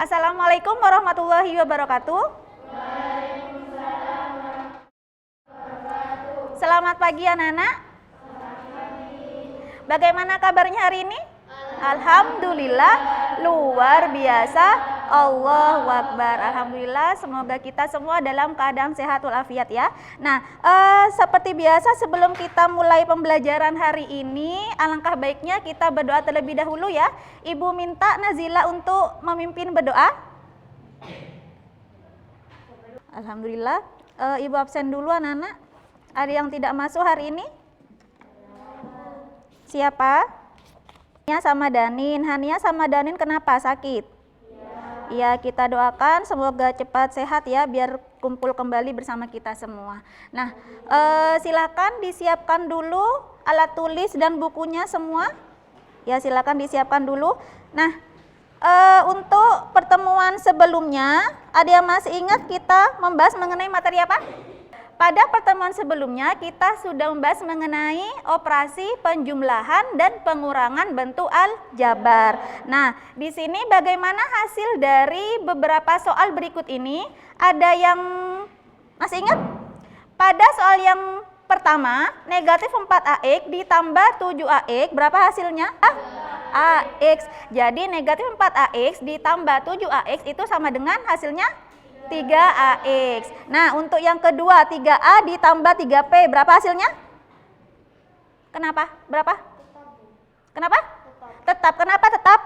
Assalamualaikum warahmatullahi wabarakatuh. Selamat pagi anak-anak. Bagaimana kabarnya hari ini? Alhamdulillah, luar biasa. Allahu Akbar. Alhamdulillah, semoga kita semua dalam keadaan sehat walafiat ya. Nah, seperti biasa sebelum kita mulai pembelajaran hari ini, alangkah baiknya kita berdoa terlebih dahulu ya. Ibu minta Nazila untuk memimpin berdoa. Alhamdulillah. Ibu absen dulu anak-anak. Ada yang tidak masuk hari ini? Siapa? Hania sama Danin. Hania sama Danin kenapa? Sakit? Iya, kita doakan semoga cepat sehat ya, biar kumpul kembali bersama kita semua. Nah, silakan disiapkan dulu alat tulis dan bukunya semua. Ya, silakan disiapkan dulu. Nah, untuk pertemuan sebelumnya, ada yang masih ingat kita membahas mengenai materi apa? Pada pertemuan sebelumnya kita sudah membahas mengenai operasi penjumlahan dan pengurangan bentuk aljabar. Nah, di sini bagaimana hasil dari beberapa soal berikut ini? Ada yang masih ingat? Pada soal yang pertama, negatif 4AX ditambah 7AX, berapa hasilnya? AX. Jadi negatif 4AX ditambah 7AX itu sama dengan hasilnya 3AX. Nah, untuk yang kedua 3A ditambah 3P berapa hasilnya? Kenapa? Berapa? Kenapa? Tetap. Kenapa tetap?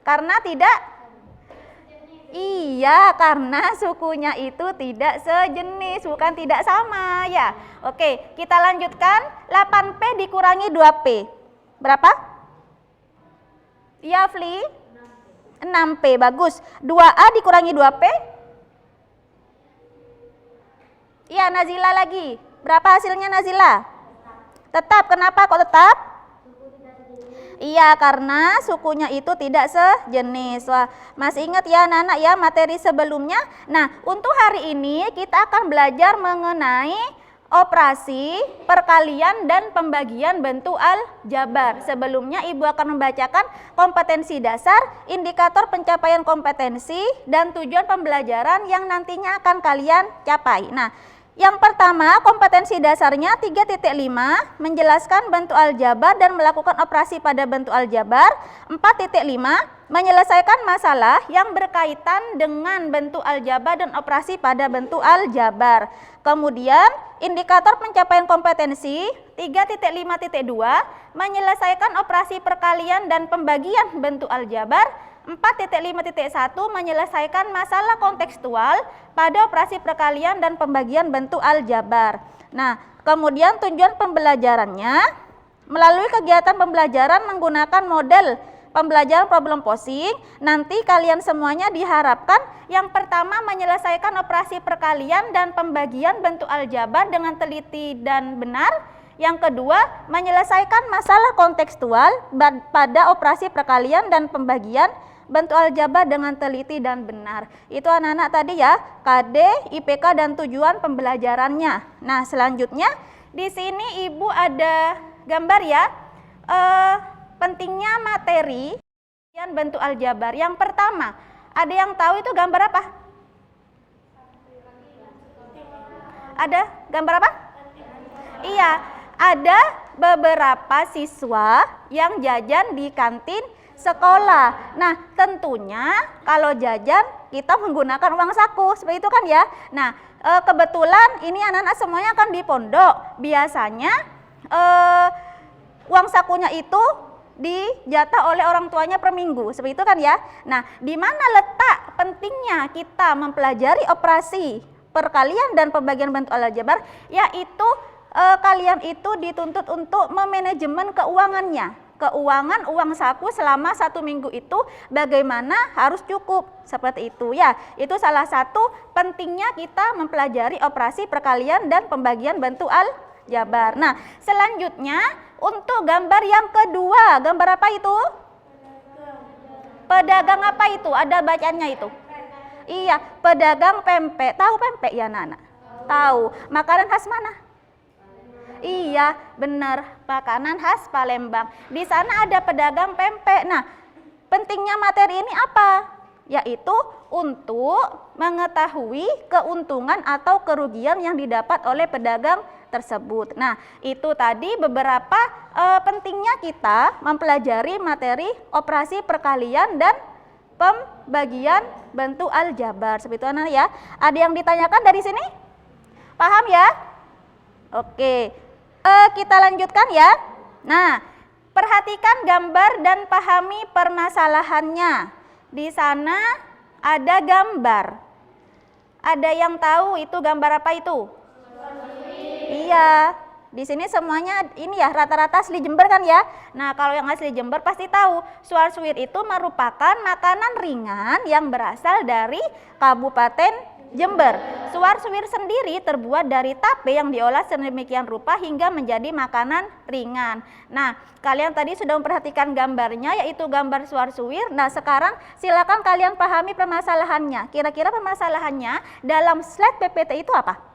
Karena tidak? Iya, karena sukunya itu tidak sejenis, bukan tidak sama ya. Oke, kita lanjutkan. 8P dikurangi 2P. Berapa? Iya, Fli? 6P, bagus. 2A dikurangi 2P? Iya, Nazila lagi. Berapa hasilnya Nazila? Tetap. Kenapa kok tetap? Iya, karena sukunya itu tidak sejenis. Wah, masih ingat ya anak-anak ya materi sebelumnya? Nah, untuk hari ini kita akan belajar mengenai operasi, perkalian, dan pembagian bentuk aljabar. Sebelumnya Ibu akan membacakan kompetensi dasar, indikator pencapaian kompetensi, dan tujuan pembelajaran yang nantinya akan kalian capai. Nah, yang pertama kompetensi dasarnya 3.5 menjelaskan bentuk aljabar dan melakukan operasi pada bentuk aljabar. 4.5 menyelesaikan masalah yang berkaitan dengan bentuk aljabar dan operasi pada bentuk aljabar. Kemudian indikator pencapaian kompetensi 3.5.2 menyelesaikan operasi perkalian dan pembagian bentuk aljabar. 4.5.1 menyelesaikan masalah kontekstual pada operasi perkalian dan pembagian bentuk aljabar. Nah, kemudian tujuan pembelajarannya melalui kegiatan pembelajaran menggunakan model pembelajaran problem posing. Nanti kalian semuanya diharapkan yang pertama menyelesaikan operasi perkalian dan pembagian bentuk aljabar dengan teliti dan benar. Yang kedua, menyelesaikan masalah kontekstual pada operasi perkalian dan pembagian bentuk aljabar dengan teliti dan benar. Itu anak-anak tadi ya, KD, IPK, dan tujuan pembelajarannya. Nah, selanjutnya di sini Ibu ada gambar ya, pentingnya materi dan bentuk aljabar. Yang pertama, ada yang tahu itu gambar apa? Ada gambar apa? Iya, ada beberapa siswa yang jajan di kantin sekolah. Nah, tentunya kalau jajan kita menggunakan uang saku, seperti itu kan ya. Nah, kebetulan ini anak-anak semuanya kan di pondok. Biasanya uang sakunya itu dijatah oleh orang tuanya per minggu, seperti itu kan ya. Nah, di mana letak pentingnya kita mempelajari operasi perkalian dan pembagian bentuk aljabar? Yaitu kalian itu dituntut untuk memanajemen keuangannya. Keuangan uang saku selama 1 minggu itu bagaimana harus cukup, seperti itu ya. Itu salah satu pentingnya kita mempelajari operasi perkalian dan pembagian bentuk aljabar. Nah, selanjutnya untuk gambar yang kedua, gambar apa itu? Pedagang apa itu? Ada bacanya itu? Iya, pedagang pempek. Tahu pempek ya anak-anak? Tahu. Makanan khas mana? Iya, benar, makanan khas Palembang. Di sana ada pedagang pempek. Nah, pentingnya materi ini apa? Yaitu untuk mengetahui keuntungan atau kerugian yang didapat oleh pedagang tersebut. Nah, itu tadi beberapa pentingnya kita mempelajari materi operasi perkalian dan pembagian bentuk aljabar. Seperti itu anak ya. Ada yang ditanyakan dari sini? Paham ya? Oke. Kita lanjutkan ya. Nah, perhatikan gambar dan pahami permasalahannya. Di sana ada gambar. Ada yang tahu itu gambar apa itu? Iya, di sini semuanya ini ya rata-rata asli Jember kan ya. Nah, kalau yang asli Jember pasti tahu suar-suwir itu merupakan makanan ringan yang berasal dari Kabupaten Jember. Suar-suwir sendiri terbuat dari tape yang diolah sedemikian rupa hingga menjadi makanan ringan. Nah, kalian tadi sudah memperhatikan gambarnya yaitu gambar suar-suwir. Nah, sekarang silakan kalian pahami permasalahannya. Kira-kira permasalahannya dalam slide PPT itu apa?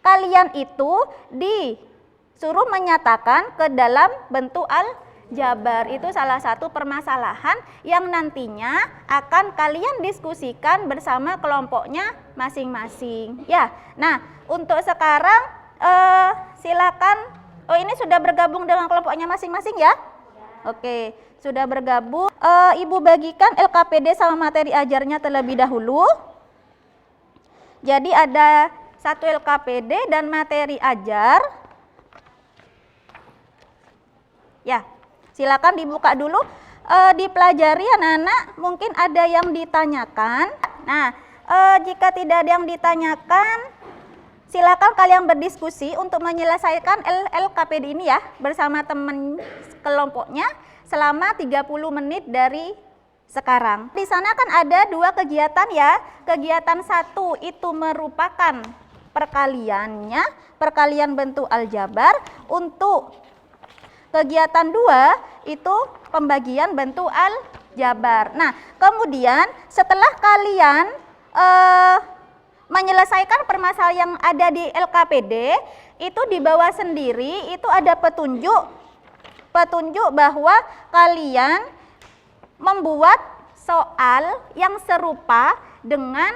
Kalian itu disuruh menyatakan ke dalam bentuk aljabar. Itu salah satu permasalahan yang nantinya akan kalian diskusikan bersama kelompoknya masing-masing. Ya, nah untuk sekarang silakan. Oh, ini sudah bergabung dengan kelompoknya masing-masing ya? Oke, sudah bergabung. Ibu bagikan LKPD sama materi ajarnya terlebih dahulu. Jadi ada satu LKPD dan materi ajar. Ya, silakan dibuka dulu, dipelajari anak-anak. Mungkin ada yang ditanyakan. Nah, jika tidak ada yang ditanyakan, silakan kalian berdiskusi untuk menyelesaikan LKPD ini ya bersama teman kelompoknya selama 30 menit dari sekarang. Di sana kan ada dua kegiatan ya. Kegiatan satu itu merupakan perkalian bentuk aljabar. Untuk kegiatan 2 itu pembagian bentuk aljabar. Nah, kemudian setelah kalian menyelesaikan permasalahan yang ada di LKPD, itu di bawah sendiri itu ada petunjuk bahwa kalian membuat soal yang serupa dengan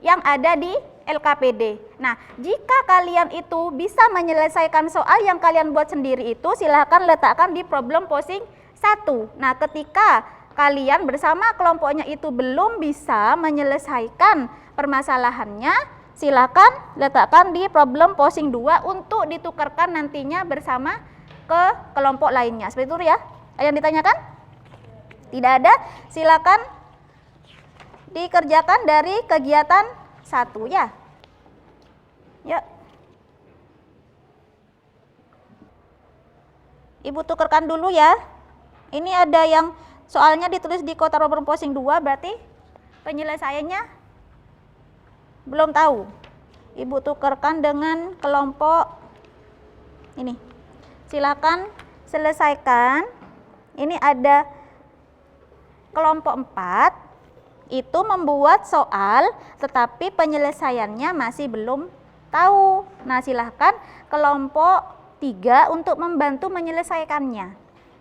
yang ada di LKPD. Nah, jika kalian itu bisa menyelesaikan soal yang kalian buat sendiri itu, silahkan letakkan di problem posing 1. Nah, ketika kalian bersama kelompoknya itu belum bisa menyelesaikan permasalahannya, silahkan letakkan di problem posing 2 untuk ditukarkan nantinya bersama ke kelompok lainnya. Seperti itu ya. Ada yang ditanyakan? Tidak ada, silakan dikerjakan dari kegiatan 1 ya. Yuk. Ibu tukarkan dulu ya. Ini ada yang soalnya ditulis di kotak problem posing 2, berarti penyelesaiannya belum tahu. Ibu tukarkan dengan kelompok ini. Silakan selesaikan. Ini ada kelompok 4 itu membuat soal tetapi penyelesaiannya masih belum tahu. Nah, silahkan kelompok 3 untuk membantu menyelesaikannya.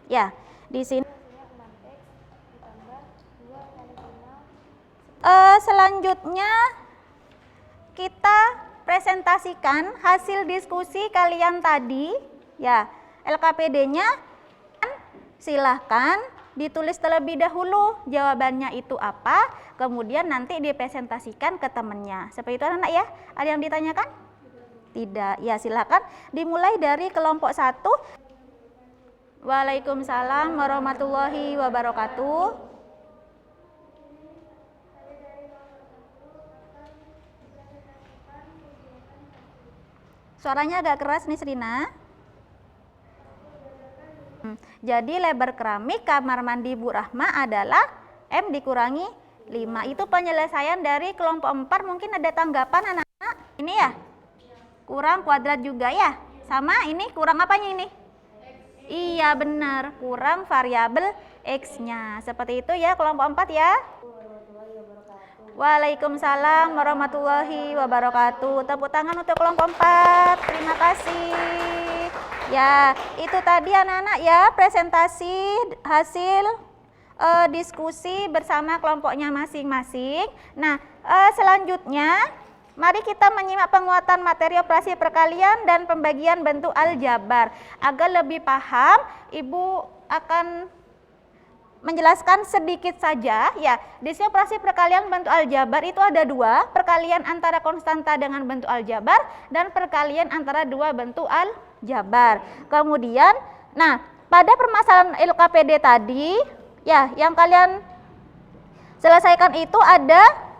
Ya, di sini selanjutnya kita presentasikan hasil diskusi kalian tadi. Ya, LKPD-nya silahkan ditulis terlebih dahulu jawabannya itu apa, kemudian nanti dipresentasikan ke temannya. Seperti itu anak-anak ya. Ada yang ditanyakan? Tidak. Ya, silakan dimulai dari kelompok 1. Waalaikumsalam warahmatullahi wabarakatuh. Suaranya agak keras nih Serina. Jadi lebar keramik kamar mandi Bu Rahma adalah M dikurangi 5. Itu penyelesaian dari kelompok 4. Mungkin ada tanggapan anak-anak? Ini ya? Kurang kuadrat juga ya? Sama ini kurang apanya ini? Iya benar, kurang variabel X-nya. Seperti itu ya kelompok 4 ya. Waalaikumsalam warahmatullahi wabarakatuh. Tepuk tangan untuk kelompok 4. Terima kasih. Ya, itu tadi anak-anak ya presentasi hasil diskusi bersama kelompoknya masing-masing. Nah, selanjutnya mari kita menyimak penguatan materi operasi perkalian dan pembagian bentuk aljabar. Agar lebih paham, Ibu akan menjelaskan sedikit saja ya. Di sini operasi perkalian bentuk aljabar itu ada dua, perkalian antara konstanta dengan bentuk aljabar dan perkalian antara dua bentuk aljabar. Kemudian, nah, pada permasalahan LKPD tadi ya, yang kalian selesaikan itu ada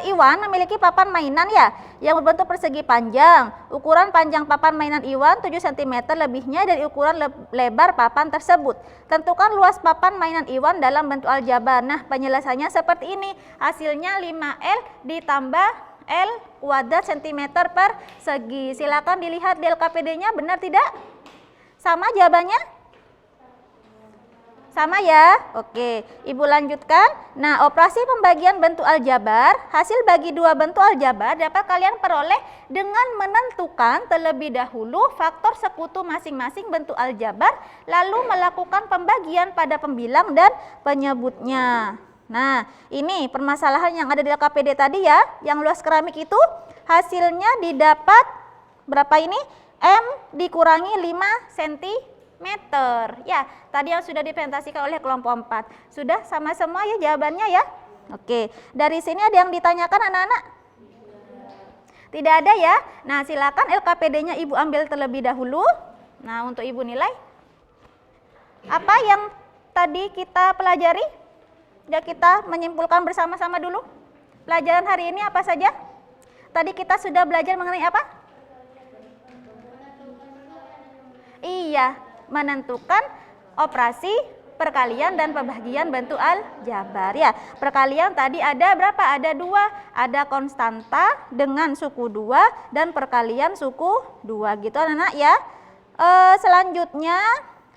Iwan memiliki papan mainan ya, yang berbentuk persegi panjang. Ukuran panjang papan mainan Iwan 7 cm lebihnya dari ukuran lebar papan tersebut. Tentukan luas papan mainan Iwan dalam bentuk aljabar. Nah, penyelesaiannya seperti ini. Hasilnya 5L ditambah L kuadrat cm persegi. Silakan dilihat di LKPD-nya, benar tidak? Sama jawabannya? Sama ya? Oke, Ibu lanjutkan. Nah, operasi pembagian bentuk aljabar, hasil bagi dua bentuk aljabar dapat kalian peroleh dengan menentukan terlebih dahulu faktor sekutu masing-masing bentuk aljabar, lalu melakukan pembagian pada pembilang dan penyebutnya. Nah, ini permasalahan yang ada di LKPD tadi ya, yang luas keramik itu hasilnya didapat berapa ini? M dikurangi 5 cm. Ya, tadi yang sudah dipresentasikan oleh kelompok 4. Sudah sama semua ya jawabannya ya? Oke, dari sini ada yang ditanyakan anak-anak? Tidak ada ya? Nah, silakan LKPD-nya Ibu ambil terlebih dahulu. Nah, untuk Ibu nilai. Apa yang tadi kita pelajari? Sudah kita menyimpulkan bersama-sama dulu. Pelajaran hari ini apa saja? Tadi kita sudah belajar mengenai apa? Iya, menentukan operasi perkalian dan pembagian bentuk aljabar ya. Perkalian tadi ada berapa? Ada 2, ada konstanta dengan suku 2 dan perkalian suku 2 gitu anak-anak ya. Selanjutnya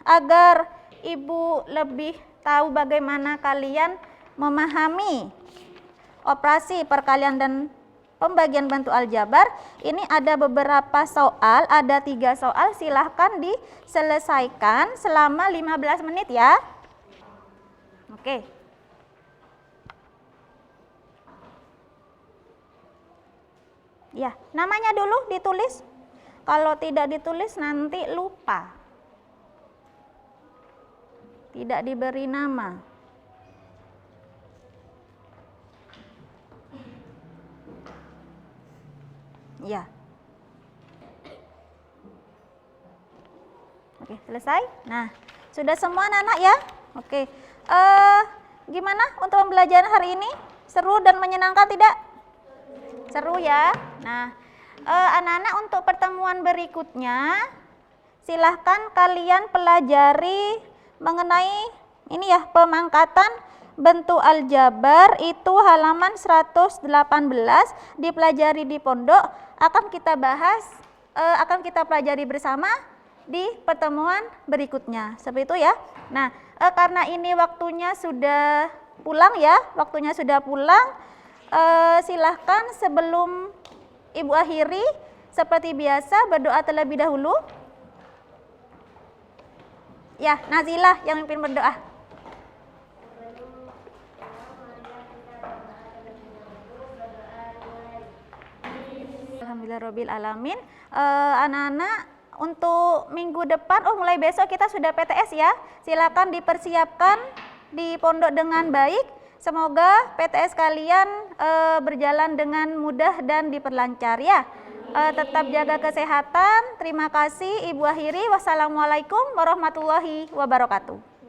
agar Ibu lebih tahu bagaimana kalian memahami operasi perkalian dan pembagian bentuk aljabar, ini ada beberapa soal, ada 3 soal, silahkan diselesaikan selama 15 menit ya. Oke. Ya, namanya dulu ditulis, kalau tidak ditulis nanti lupa, tidak diberi nama. Ya. Oke, selesai. Nah, sudah semua anak-anak ya? Oke. Gimana untuk pembelajaran hari ini? Seru dan menyenangkan tidak? Seru ya. Nah, anak-anak untuk pertemuan berikutnya silahkan kalian pelajari mengenai ini ya, pemangkatan bentuk aljabar itu halaman 118, dipelajari di pondok, akan kita bahas, akan kita pelajari bersama di pertemuan berikutnya. Seperti itu ya. Nah, karena ini waktunya sudah pulang ya, waktunya sudah pulang, silahkan sebelum Ibu akhiri, seperti biasa berdoa terlebih dahulu. Ya, Nazilah yang mimpin berdoa. Alhamdulillahirabbil alamin. Anak-anak untuk minggu depan, mulai besok kita sudah PTS ya. Silakan dipersiapkan di pondok dengan baik. Semoga PTS kalian berjalan dengan mudah dan diperlancar ya. Tetap jaga kesehatan. Terima kasih Ibu akhiri. Wassalamualaikum warahmatullahi wabarakatuh.